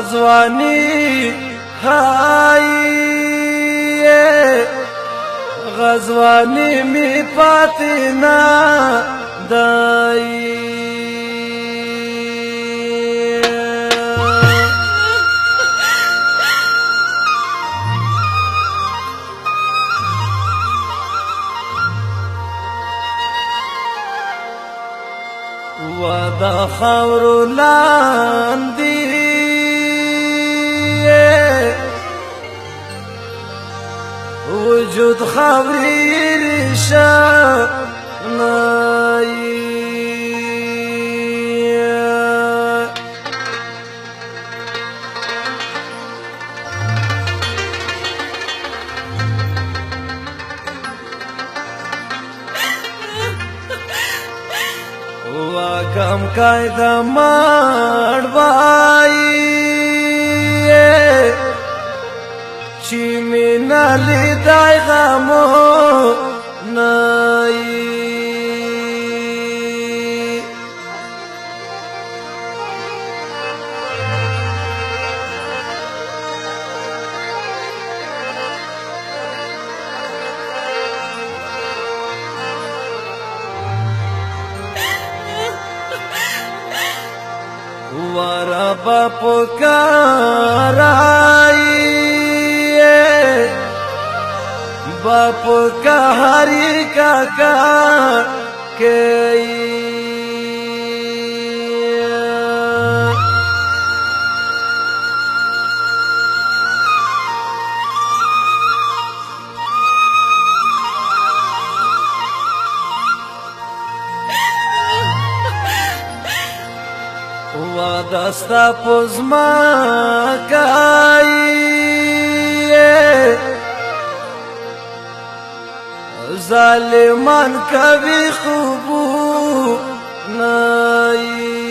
غزوانی هائی غزوانی می پاتینا دائی ودا خاور لاندې وجود خاوري ريشه ناي وکم قاعده مړوای چې مینا لیدای غمو نای وربا پکارای باپ کا ہری کا کئی ودستا پزما کئی ظالمان کبھی خوبو نائی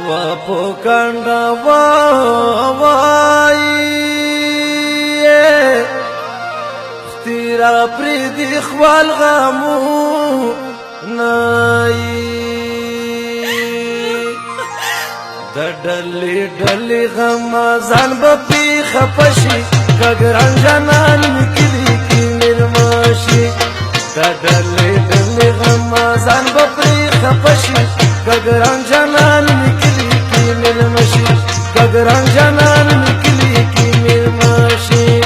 وپو کنڈا وائی اختیرا پریدی خوال غمو نائی دڈلی ڈلی غمازان بپی خپشی کگران جانان نکلی کی مرماشی دڈلی ڈلی غمازان بپی خپشی کگران جانان نکلی کی مرماشی کگران جانان نکلی کی مرماشی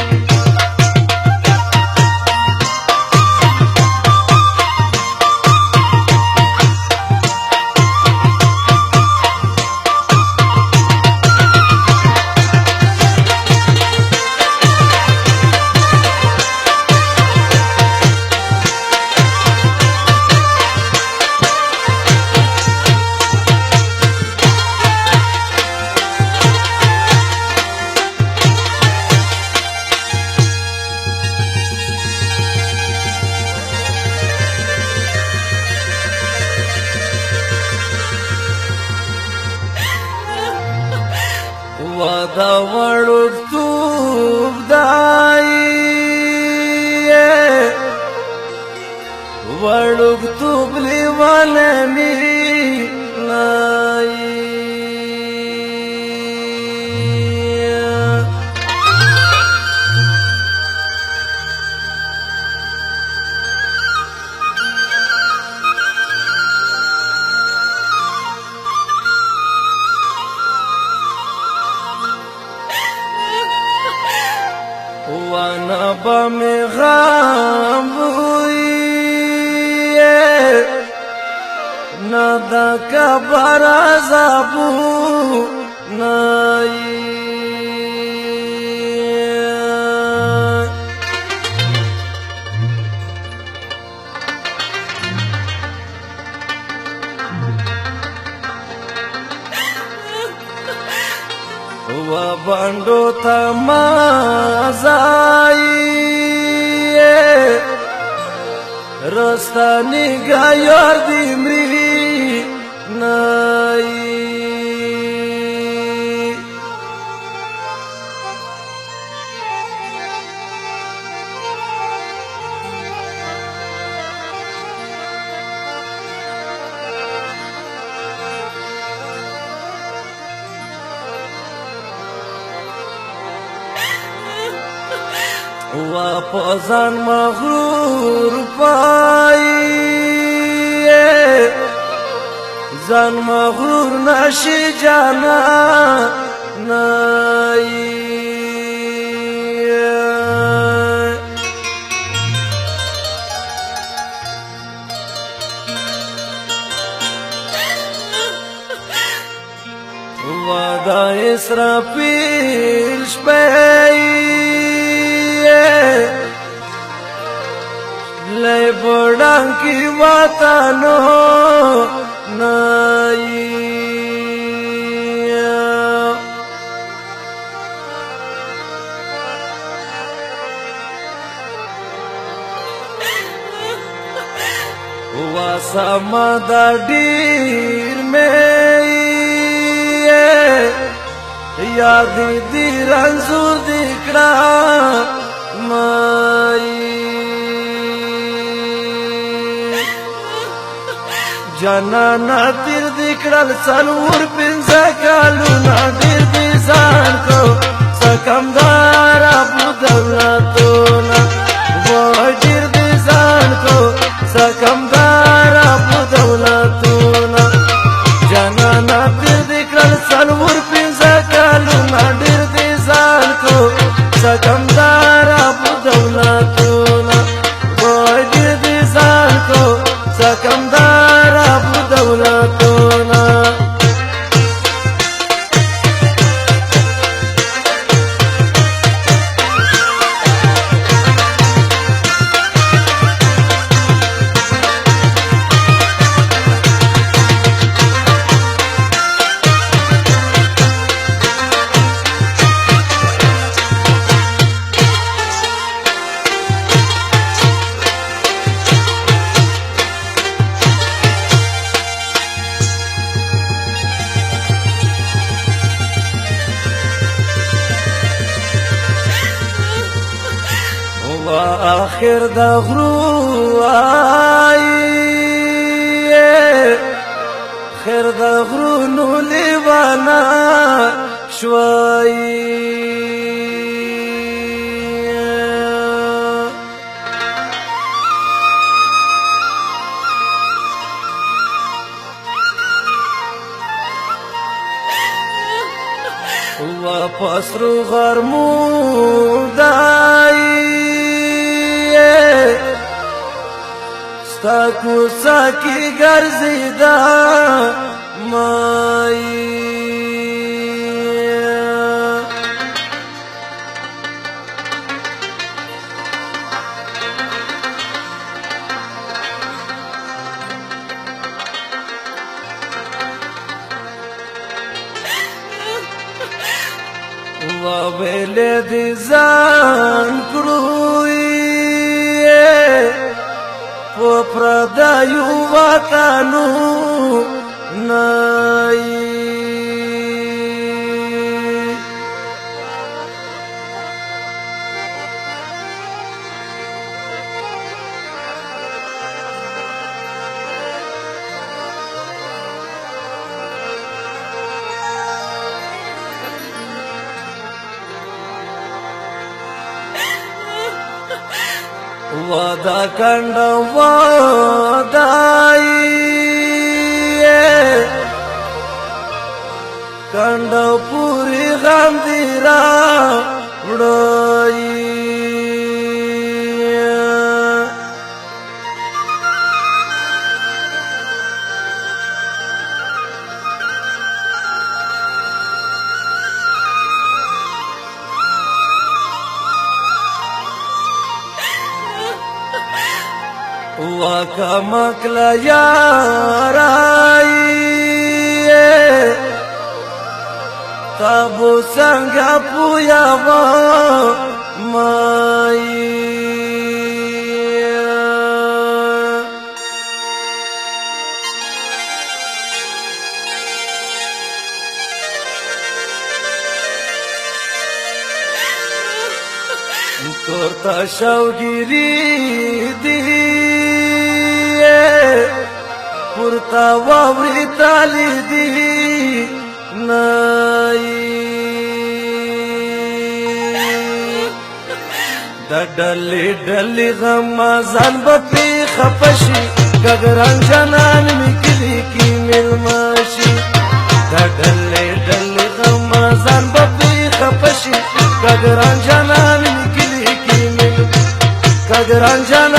ودا وړوکتوب دای وړوکتوب لیواله می نای وانا بمی غام ہوئی نادا کبر عذابو نائی و بندو تمازائی رستانی گایار دیمری نائی پوزان مغرور پایی زن مغرور نشی جانا نایی ودا اسرافیل شپی لے بڑان کی وطنو نائی واسما دا ډیر میں یاد دی رنزو دکڑا مائی جانانا تیر دکڑل سلور پنزا کالونا دیر دیزان کو سکم دارا بودولاتونا وہ دیر دیزان کو سکم دارا بودولاتونا جانانا تیر دکڑل سلور پنزا کالونا دیر دیزان کو سکم دارا بودولاتونا وہ دیر دیزان کو سکم دارا بودولاتونا آخر دا غرو آئی خیر دا غرو نو لیوانا شوائی واپس رو غرمودائی ستا کوڅه کې ګرځېدا مای ویلې دې ځان کړوي په پردیو وطنو نای ودا کنڈ وادائی کنڈ پوری غم دیرا اڑائی واکا مکلا یارائی تابو سنگا پویا مائی کورتا شوگیری دی پورتا واوری تالی دی نائی دا ډلې ډلې غمازان به پې خفه شي ګګران جانان مې کلي کې مېلمه شي دا ډلې ډلې غمازان به پې خفه شي ګګران جانان مې کلي کې مېلمه ګګران جانان